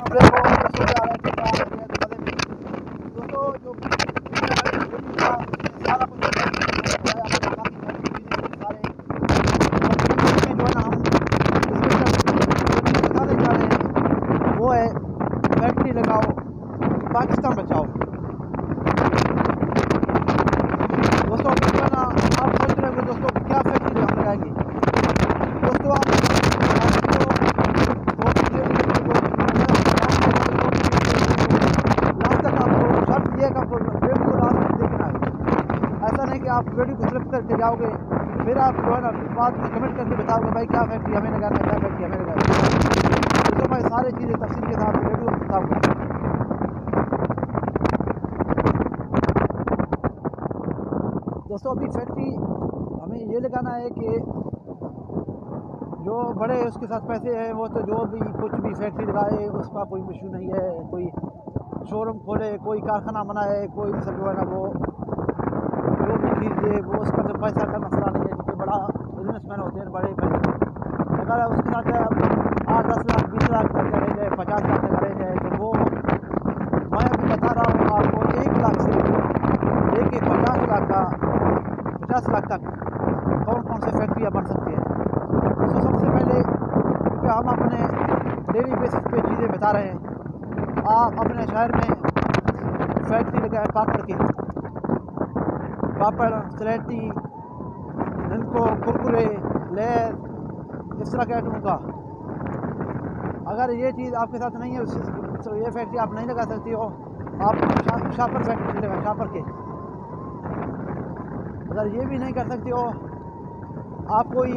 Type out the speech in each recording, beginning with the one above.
वो है फैक्ट्री लगाओ, पाकिस्तान बचाओ। दोस्तों आप सोच रहे हो दोस्तों क्या फैक्ट्री हम लगाएंगे। दोस्तों आप ऐसा नहीं कि आप वीडियो को सिलेक्ट करके जाओगे फिर आप जो है ना बाद में कमेंट करके बताओगे भाई क्या फैक्ट्री हमें लगाना है, क्या फैक्ट्री हमें लगाना है। तो मैं सारी चीज़ें तफसील के साथ वीडियो में बताऊँगा। दोस्तों अभी फैक्ट्री हमें ये लगाना है कि जो बड़े उसके साथ पैसे हैं वो तो जो भी कुछ भी फैक्ट्री लगाए उसका कोई इशू नहीं है, कोई शोरूम खोले, कोई कारखाना बनाए, कोई मतलब जो है ना वो जो भी खरीदे वो उसका तो पैसा का मसला नहीं है, क्योंकि बड़ा बिजनेसमैन होते हैं बड़े पैसे। अगर उसके साथ 8-10 लाख 20 लाख तक करेंगे, 50 लाख तक करेंगे तो वो मैं अभी बता रहा हूँ आपको 1 लाख से लेके 50 लाख तक कौन कौन से फैक्ट्रियाँ बन सकती हैं। तो सबसे पहले क्या हम अपने डेली बेसिस पे चीज़ें बता रहे हैं। आप अपने शहर में फैक्ट्री लगाए पापड़ की, पापड़, स्लेटी, इनको कुरकुरे, लेस, इस तरह के आइटमों का। अगर ये चीज़ आपके साथ नहीं है तो ये फैक्ट्री आप नहीं लगा सकती हो। आप शापर फैक्ट्री लगा, शापर के। अगर ये भी नहीं कर सकती हो आप कोई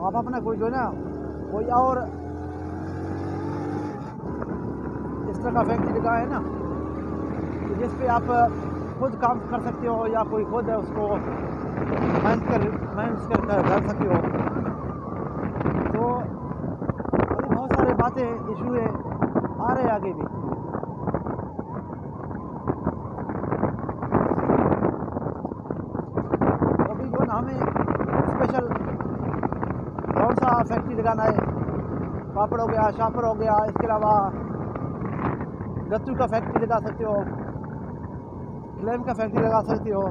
आप अपना कोई जो है ना कोई और इस तरह का फैक्ट्री लगा है ना जिस पे आप खुद काम कर सकते हो या कोई खुद है उसको मैनेज कर सकते हो। तो अभी बहुत सारे बातें इशू है आ रहे आगे भी। अभी जो ना हमें स्पेशल कौन सा फैक्ट्री लगाना है, पापड़ हो गया, शापर हो गया, इसके अलावा गत्तू का फैक्ट्री लगा सकते हो, क्लेम का फैक्ट्री लगा सकते हो।